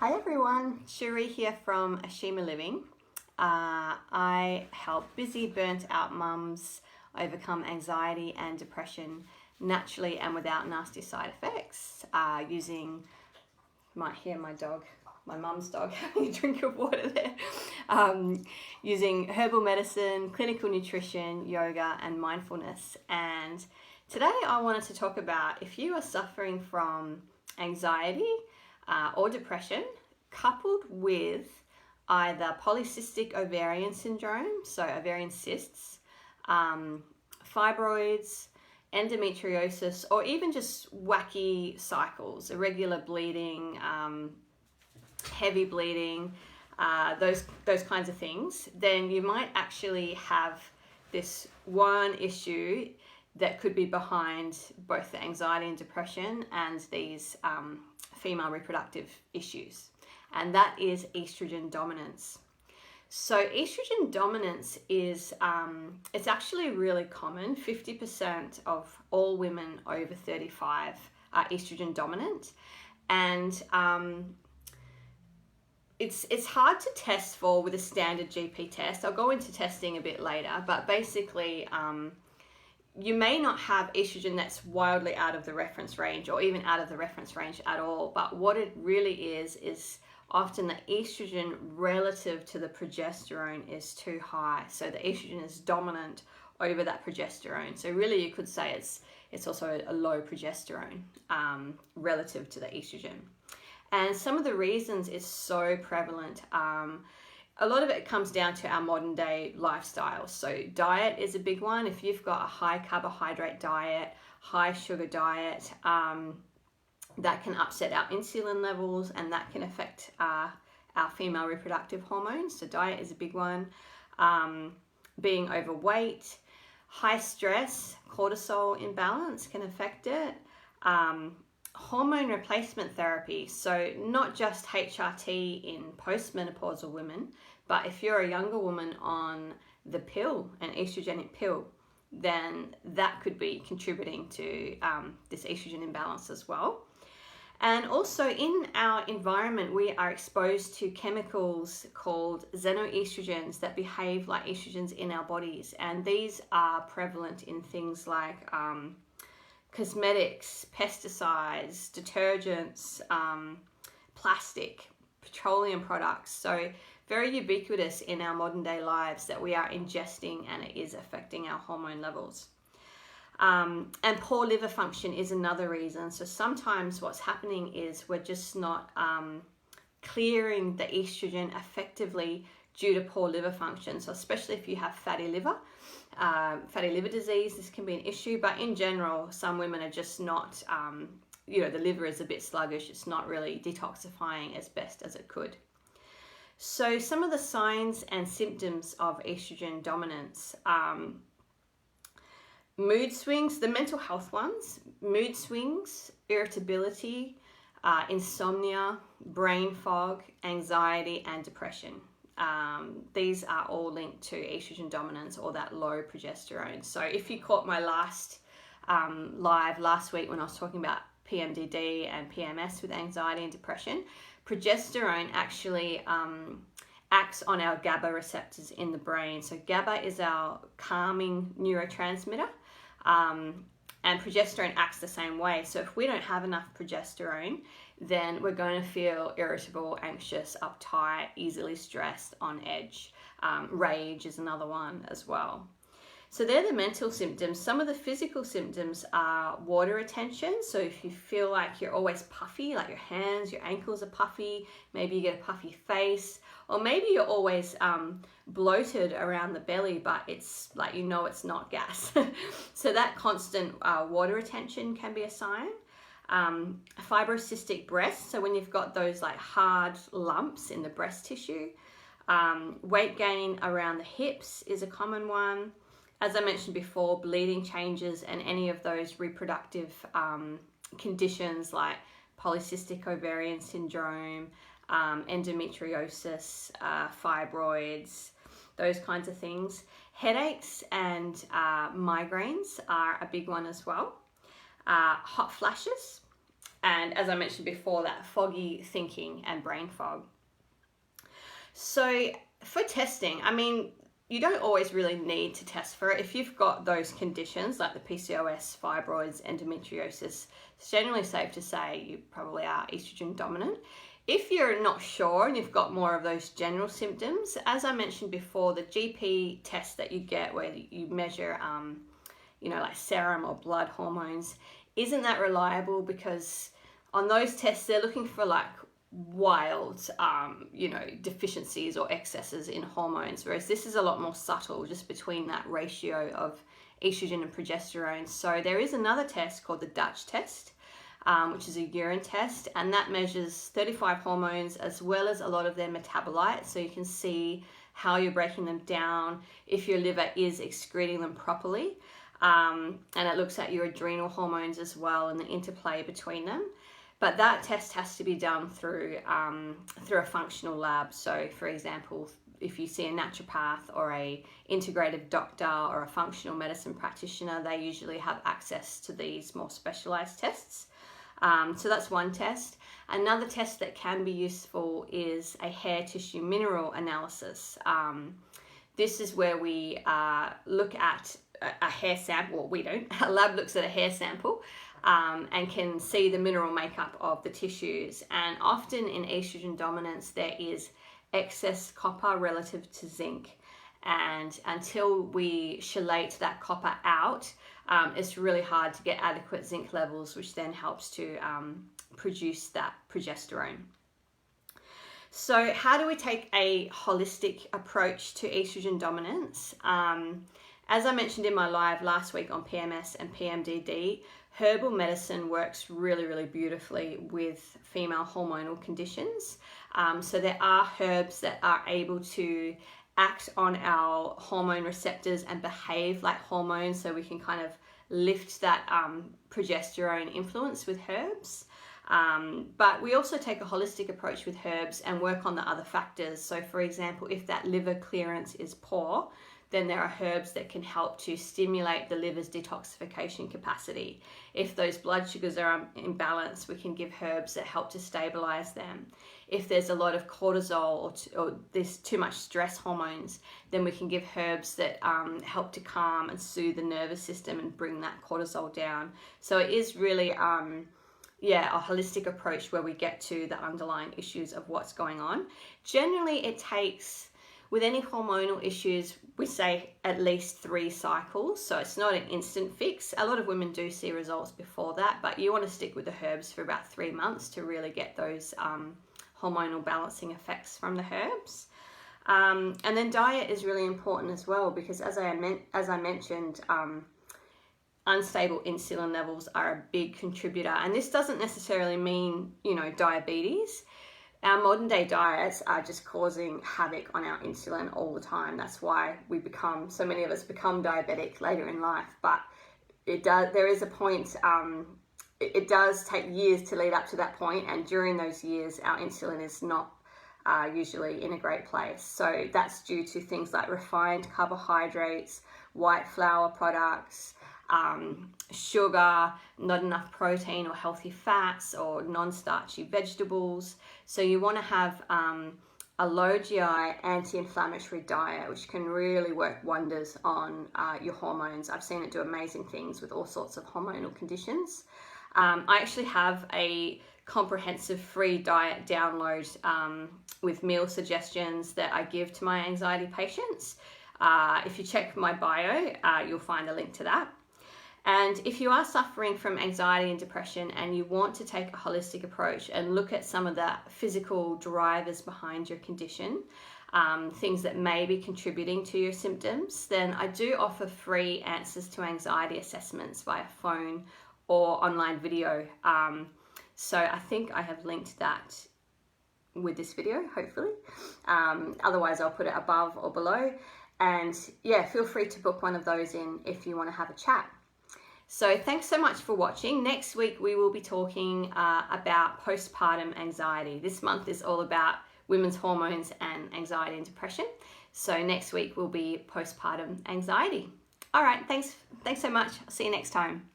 Hi everyone, Sharee here from Ashima Living. I help busy, burnt out mums overcome anxiety and depression naturally and without nasty side effects using, you might hear my dog, my mum's dog having a drink of water there, using herbal medicine, clinical nutrition, yoga and mindfulness. And today I wanted to talk about if you are suffering from anxiety or depression coupled with either polycystic ovarian syndrome, so ovarian cysts, fibroids, endometriosis, or even just wacky cycles, irregular bleeding, heavy bleeding, those kinds of things, then you might actually have this one issue that could be behind both the anxiety and depression and these female reproductive issues, and that is estrogen dominance. So estrogen dominance is, it's actually really common. 50% of all women over 35 are estrogen dominant, and it's hard to test for with a standard GP test. I'll go into testing a bit later, but basically you may not have estrogen that's wildly out of the reference range or even out of the reference range at all, but what it really is often the estrogen relative to the progesterone is too high. So the estrogen is dominant over that progesterone. So really you could say it's also a low progesterone relative to the estrogen. And some of the reasons it's so prevalent, a lot of it comes down to our modern day lifestyle. So diet is a big one. If you've got a high carbohydrate diet, high sugar diet, that can upset our insulin levels and that can affect our female reproductive hormones. So diet is a big one. Being overweight, high stress, cortisol imbalance can affect it. Hormone replacement therapy, so not just HRT in postmenopausal women, but if you're a younger woman on the pill, an estrogenic pill, then that could be contributing to this estrogen imbalance as well. And also in our environment, we are exposed to chemicals called xenoestrogens that behave like estrogens in our bodies, and these are prevalent in things like cosmetics, pesticides, detergents, plastic, petroleum products. So very ubiquitous in our modern day lives that we are ingesting, and it is affecting our hormone levels. And poor liver function is another reason. So sometimes what's happening is we're just not clearing the estrogen effectively due to poor liver function. So especially if you have fatty liver disease, this can be an issue, but in general, some women are just not, the liver is a bit sluggish. It's not really detoxifying as best as it could. So some of the signs and symptoms of estrogen dominance, mood swings, the mental health ones, mood swings, irritability, insomnia, brain fog, anxiety, and depression. These are all linked to estrogen dominance or that low progesterone. So if you caught my last live last week when I was talking about PMDD and PMS with anxiety and depression, progesterone actually acts on our GABA receptors in the brain. So GABA is our calming neurotransmitter, and progesterone acts the same way. So if we don't have enough progesterone, then we're going to feel irritable, anxious, uptight, easily stressed, on edge. Rage is another one as well. So they're the mental symptoms. Some of the physical symptoms are water retention. So if you feel like you're always puffy, like your hands, your ankles are puffy, maybe you get a puffy face, or maybe you're always bloated around the belly, but it's like, it's not gas. So that constant water retention can be a sign. Fibrocystic breasts, so when you've got those like hard lumps in the breast tissue. Weight gain around the hips is a common one. As I mentioned before, bleeding changes and any of those reproductive conditions like polycystic ovarian syndrome, endometriosis, fibroids, those kinds of things. Headaches and migraines are a big one as well. Hot flashes And as I mentioned before, that foggy thinking and brain fog. So for testing, I mean, you don't always really need to test for it. If you've got those conditions like the PCOS, fibroids, endometriosis, it's generally safe to say you probably are estrogen dominant. If you're not sure and you've got more of those general symptoms, as I mentioned before, the GP test that you get where you measure, like serum or blood hormones, isn't that reliable, because on those tests, they're looking for like wild, deficiencies or excesses in hormones, whereas this is a lot more subtle, just between that ratio of estrogen and progesterone. So there is another test called the Dutch test, which is a urine test, and that measures 35 hormones as well as a lot of their metabolites, so you can see how you're breaking them down, if your liver is excreting them properly, and it looks at your adrenal hormones as well and the interplay between them. But that test has to be done through a functional lab. So for example, if you see a naturopath or a integrative doctor or a functional medicine practitioner, they usually have access to these more specialized tests. So that's one test. Another test that can be useful is a hair tissue mineral analysis. This is where we look at a hair sample. Well, we don't. A lab looks at a hair sample and can see the mineral makeup of the tissues. And often in estrogen dominance, there is excess copper relative to zinc. And until we chelate that copper out, it's really hard to get adequate zinc levels, which then helps to produce that progesterone. So how do we take a holistic approach to estrogen dominance? As I mentioned in my live last week on PMS and PMDD, herbal medicine works really, really beautifully with female hormonal conditions. So there are herbs that are able to act on our hormone receptors and behave like hormones, so we can kind of lift that progesterone influence with herbs. But we also take a holistic approach with herbs and work on the other factors. So for example, if that liver clearance is poor, then there are herbs that can help to stimulate the liver's detoxification capacity. If those blood sugars are imbalanced, we can give herbs that help to stabilize them. If there's a lot of cortisol or there's too much stress hormones, then we can give herbs that help to calm and soothe the nervous system and bring that cortisol down. So it is really a holistic approach where we get to the underlying issues of what's going on. Generally, it takes, with any hormonal issues, we say at least 3 cycles. So it's not an instant fix. A lot of women do see results before that, but you want to stick with the herbs for about 3 months to really get those hormonal balancing effects from the herbs. And then diet is really important as well, because as I mentioned, unstable insulin levels are a big contributor. And this doesn't necessarily mean, diabetes. Our modern day diets are just causing havoc on our insulin all the time. That's why so many of us become diabetic later in life. But there is a point, it does take years to lead up to that point. And during those years, our insulin is not usually in a great place. So that's due to things like refined carbohydrates, white flour products, sugar, not enough protein or healthy fats, or non-starchy vegetables. So you want to have a low GI anti-inflammatory diet, which can really work wonders on your hormones. I've seen it do amazing things with all sorts of hormonal conditions. I actually have a comprehensive free diet download with meal suggestions that I give to my anxiety patients. If you check my bio, you'll find a link to that. And if you are suffering from anxiety and depression and you want to take a holistic approach and look at some of the physical drivers behind your condition, things that may be contributing to your symptoms, then I do offer free answers to anxiety assessments via phone or online video. So I think I have linked that with this video, hopefully. Otherwise, I'll put it above or below. And yeah, feel free to book one of those in if you want to have a chat. So thanks so much for watching. Next week, we will be talking about postpartum anxiety. This month is all about women's hormones and anxiety and depression. So next week will be postpartum anxiety. All right, thanks so much. I'll see you next time.